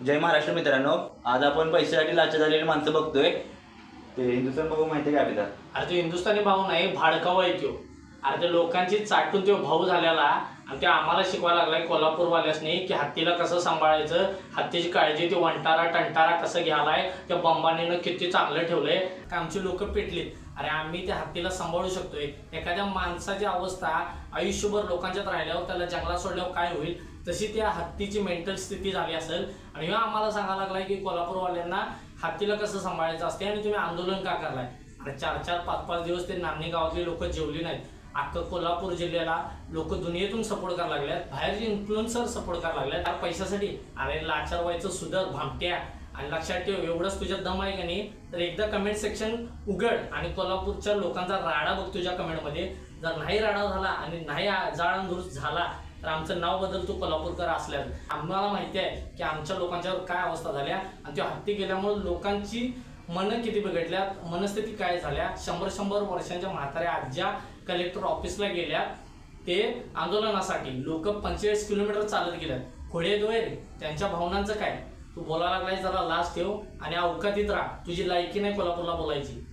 जय महाराष्ट्र मित्रांनो, आज आपण पैशासाठी लाचार झालेली माणसं बघतोय। ते हिंदुस्थान भाऊ माहिती आहे का आपल्याला? अरे तो हिंदुस्थानी भाऊ नाही, भाडकावा आहे तो। अरे ते लोकांची चाटून तो भाऊ झालेला आणि ते आम्हाला शिकवायला लागलाय कोल्हापूरवाल्यासनी की हत्तीला कसं सांभाळायचं, हत्तीची काळजी, ते वंटारा टंटारा कसं घ्यायलाय, त्या बंबानीनं किती चांगलं ठेवलंय का आमची लोक पेटलीत। अरे आम्ही त्या हत्तीला सांभाळू शकतोय। एखाद्या माणसाची अवस्था आयुष्यभर लोकांच्यात राहिल्यावर त्याला जंगलात सोडल्यावर काय होईल, तशी त्या हत्तीची मेंटल स्थिती झाली असेल। आणि ह्यो आम्हाला सांगायला लागलाय की कोल्हापूरवाल्यांना हत्तीला कसं सांभाळायचं असते आणि तुम्ही आंदोलन का करलाय। अरे 4-4, 5-5 दिवस ते नामणी गावातली लोक जेवली नाहीत। अख्खं कोल्हापूर जिल्ह्याला लोक दुनियेतून सपोर्ट करायला लागल्यात, बाहेरचे इन्फ्लुएन्सर सपोर्ट करायला लागल्यात त्या पैशासाठी। अरे लाचार व्हायचं सुधर भामट्या। आणि लक्षात ठेव, एवढंच तुझ्यात दम आहे का नाही तर एकदा कमेंट सेक्शन उघड आणि कोल्हापूरच्या लोकांचा राडा बघ तुझ्या कमेंटमध्ये। जर नाही राडा झाला आणि नाही जाळंधूर झाला तर आमचं नाव बदल तू कोल्हापूरकर असल्यास। आम्हाला माहिती आहे की आमच्या लोकांच्यावर काय अवस्था झाल्या आणि त्या हत्ती गेल्यामुळे लोकांची मन किती बिघडल्यात, मनस्थिती काय झाल्या। 100-100 वर्षांच्या म्हाताऱ्या आज्या कलेक्टर ऑफिसला गेल्या ते आंदोलनासाठी। लोक 45 किलोमीटर चालत गेल्यात। खोडे दोय त्यांच्या भावनांचं काय? तू बोलायला लागलाय, जरा लाज ठेव आणि अवकातीत राहा। तुझी लायकी नाही कोल्हापूरला बोलायची।